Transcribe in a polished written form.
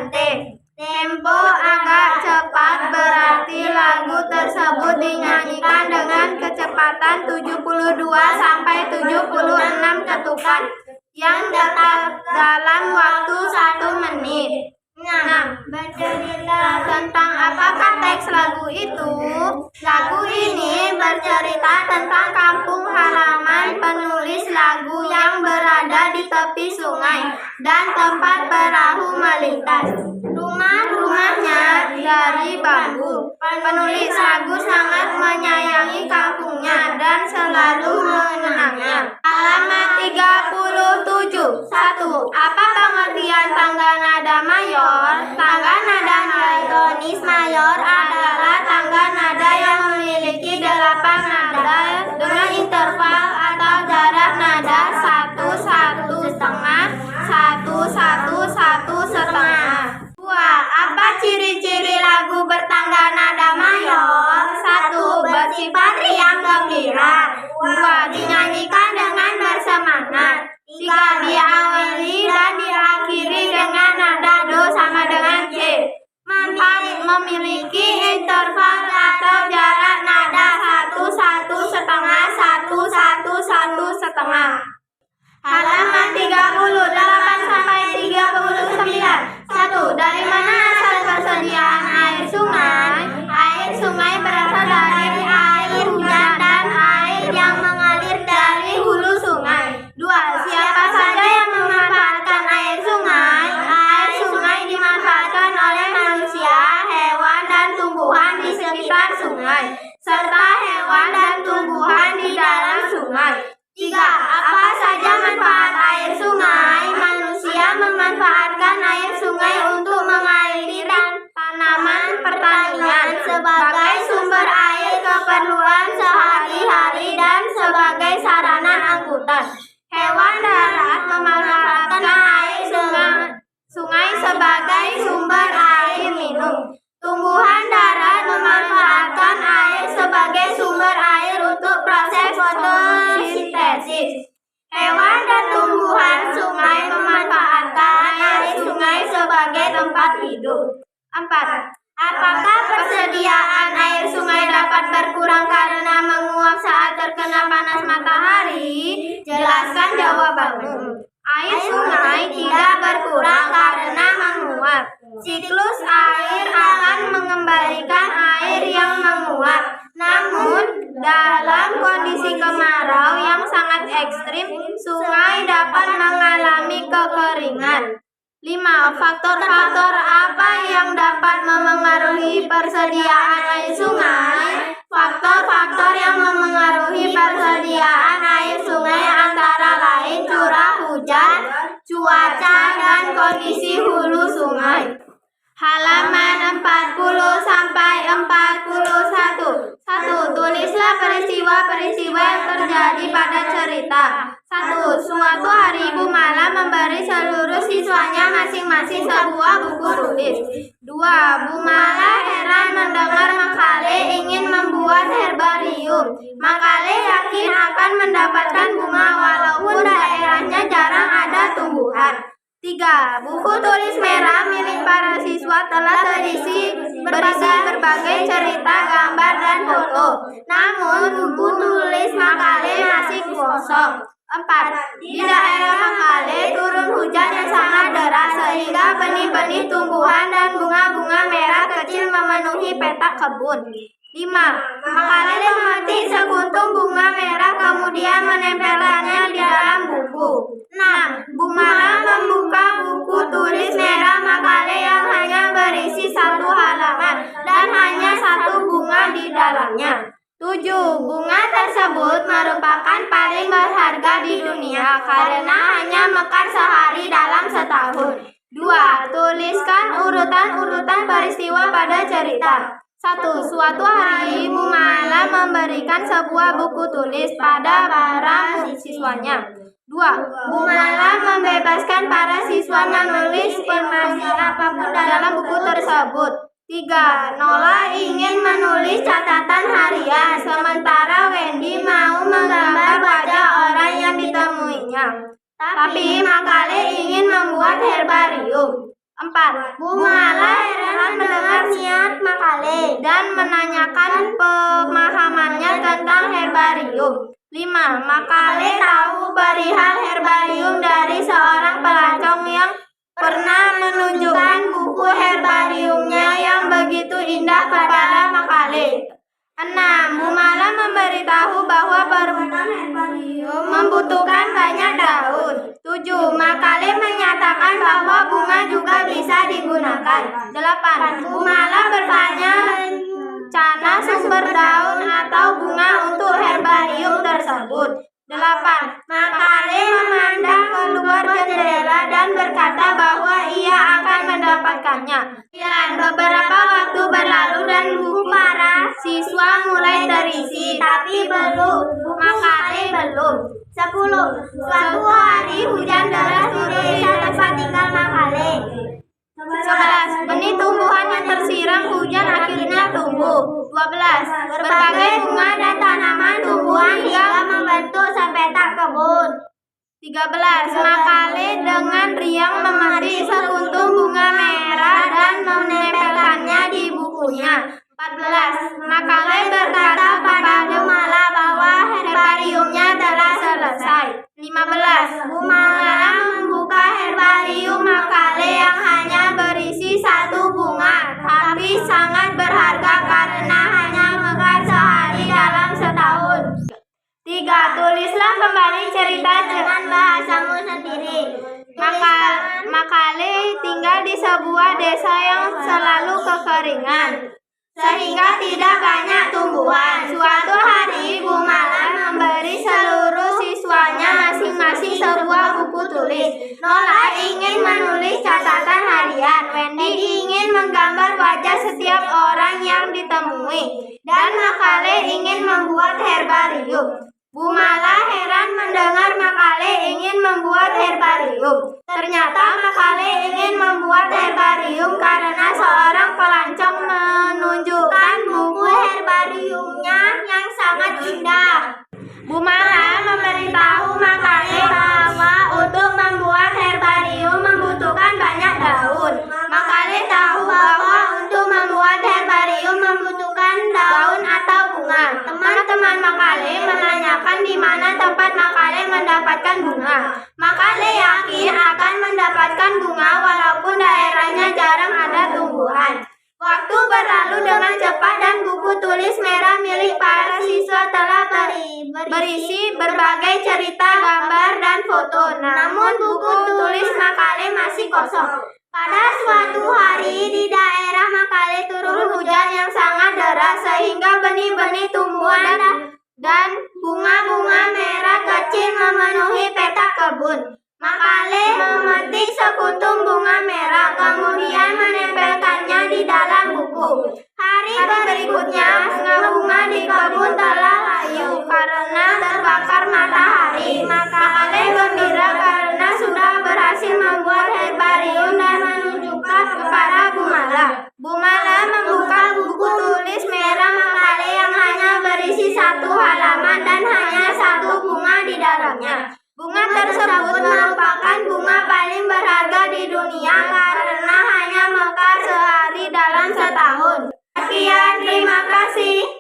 Bante. Tempo agak cepat berarti lagu tersebut dinyanyikan dengan kecepatan 72 sampai 76 ketukan yang tetap dalam waktu 1 menit. Nah, bercerita tentang apakah teks lagu itu? Lagu ini bercerita tentang kampung halaman penulis lagu yang berada di tepi sungai dan tempat perahu melintas. Rumah-rumahnya dari bambu. Penulis lagu sangat menyayangi kampungnya dan selalu mengenangnya. Halaman 37. 1. Apa pengertian tangga nada mayor? Tangga nada diatonis mayor adalah tangga nada yang memiliki 8 nada dengan interval atau jarak nada 1, 1 setengah, 1, 1, 1 setengah. 2. Apa ciri-ciri lagu bertangga nada mayor? 1. Bersifat riang gembira. 2. Dinyanyikan dengan bersemangat. 3. Diawali dan diakhiri dengan nada do sama dengan C. 4. Memiliki interval atau jarak nada 1, 1 setengah, 1, 1, 1 setengah. Halaman 38 sampai 39. 1. Dari mana asal persediaan air sungai? Air sungai berasal dari air hujan dan air yang mengalir dari hulu sungai. 2. Siapa saja yang memanfaatkan air sungai? Air sungai dimanfaatkan oleh manusia, hewan, dan tumbuhan di sekitar sungai, serta hewan dan tumbuhan di dalam sungai. 3. Apa saja manfaat air sungai? Manusia memanfaatkan air sungai untuk mengairi tanaman pertanian sebagai sumber air keperluan sehari-hari dan sebagai sarana angkutan. Hewan darat memanfaatkan air sungai sebagai sumber air minum. Tumbuhan darat memanfaatkan air sebagai sumber air untuk proses fotosintesis. Hewan dan tumbuhan sungai memanfaatkan air sungai sebagai tempat hidup. 4. Apakah persediaan air sungai dapat berkurang karena menguap saat terkena panas matahari? Jelaskan jawabanmu. Air sungai tidak berkurang karena menguap. Siklus air akan mengembalikan air yang menguap. Namun, dalam kondisi kemarau yang sangat ekstrim, sungai dapat mengalami kekeringan. 5. Faktor-faktor apa yang dapat memengaruhi persediaan air sungai? Faktor-faktor yang memengaruhi persediaan air sungai antara lain curah hujan, cuaca, dan kondisi hulu sungai. Halaman 40 sampai 41. 1. Tulislah peristiwa-peristiwa yang terjadi pada cerita. 1. Suatu hari Ibu Mala memberi seluruh siswanya masing-masing sebuah buku tulis. 2. Bu Mala heran mendengar Makale ingin membuat herbarium. Makale yakin akan mendapatkan bunga walaupun daerahnya jarang ada tumbuhan. 3. Buku tulis merah milik para siswa telah berisi berbagai cerita, gambar, dan foto. Namun, buku tulis Makale masih kosong. 4. Di daerah Makale turun hujan yang sangat deras sehingga benih-benih tumbuhan dan bunga-bunga merah kecil memenuhi petak kebun. 5. Makale memetik sekuntum bunga merah kemudian menempelkannya di dalam buku. 6. Bu Mala membuka buku tulis merah Makale yang hanya berisi 1 halaman dan hanya 1 bunga di dalamnya. 7. Bunga tersebut merupakan paling berharga di dunia karena hanya mekar sehari dalam setahun. 2. Tuliskan urutan-urutan peristiwa pada cerita. 1. Suatu hari Ibu Mala memberikan sebuah buku tulis pada para siswanya. 2. Bu Mala membebaskan para siswa menulis informasi apapun dalam buku tersebut. 3. Nola ingin menulis catatan harian, sementara Wendy mau menggambar wajah orang yang ditemuinya. Tapi Makale ingin membuat herbarium. 4. Bu Mala heran mendengar niat Makale dan menanyakan pemahamannya tentang herbarium. 5. Makale tahu perihal herbarium dari seorang pelancong yang pernah menunjukkan buku herbariumnya yang begitu indah kepada Makale. 6. Bu Mala memberitahu bahwa perkebunan herbarium membutuhkan banyak daun. 7. Makale menyatakan bahwa bunga juga bisa digunakan. 8. Bu Mala bertanya rencana sumber daun atau bunga untuk herbarium tersebut. 8. Makale memandang keluar jendela dan berkata bahwa ia akan mendapatkannya. 9. Beberapa waktu berlalu dan buku para siswa mulai terisi, tapi Makale belum. 10. Suatu hari hujan deras turun di tempat tinggal Makale. 11. Benih tumbuhan yang tersiram hujan akhirnya tumbuh. 12. Berbagai bunga dan tanaman tumbuhan hingga membentuk sepetak kebun. 13. Makale dengan riang memetik sekuntum bunga merah dan menempelkannya di bukunya. 14. Makale berkata pada Bu Mala bahwa herbariumnya telah selesai. 15. Bu Mala membuka herbarium Makale yang hanya berisi satu bunga, tapi sangat berharga karena hanya mekar sehari dalam setahun. 3. Tulislah kembali cerita dengan bahasamu sendiri. Makale tinggal di sebuah desa yang selalu kekeringan, sehingga tidak banyak tumbuhan. Suatu hari Bu Mala memberi seluruh siswanya masing-masing sebuah buku tulis. Nola ingin menulis catatan harian, Wendy ingin menggambar wajah setiap orang yang ditemui, dan Makale ingin membuat herbarium. Bu Mala heran mendengar Makale ingin membuat herbarium. Ternyata Makale ingin membuat herbarium karena seorang pelancong menunjukkan buku herbariumnya yang sangat indah. Bu Mala memberitahu Makale bahwa untuk membuat herbarium membutuhkan banyak daun. Makale tahu bahwa untuk membuat herbarium membutuhkan daun atau bunga. Teman-teman Makale menanyakan di mana tempat Makale mendapatkan bunga. Makale yakin akan mendapatkan bunga walaupun daerahnya jarang ada tumbuhan. Waktu berlalu dengan cepat dan buku tulis merah milik para siswa telah berisi berbagai cerita, gambar, dan foto. Namun buku tulis Makale masih kosong. Pada suatu hari di daerah Makale turun hujan yang sangat deras sehingga benih-benih tumbuhan dan bunga-bunga merah kecil memenuhi petak kebun. Makale memetik sekuntum bunga merah, kemudian menempelkannya di dalam buku. Hari berikutnya, bunga di kebun telah layu karena terbakar matahari. Makale gembira karena sudah berhasil membuat herbarium dan menunjukkan kepada Bu Mala. Bu Mala membuka buku tulis merah Makale yang hanya berisi satu halaman dan hanya satu bunga di dalamnya. Bunga tersebut merupakan bunga paling berharga di dunia karena hanya mekar sehari dalam setahun. Sekian, terima kasih.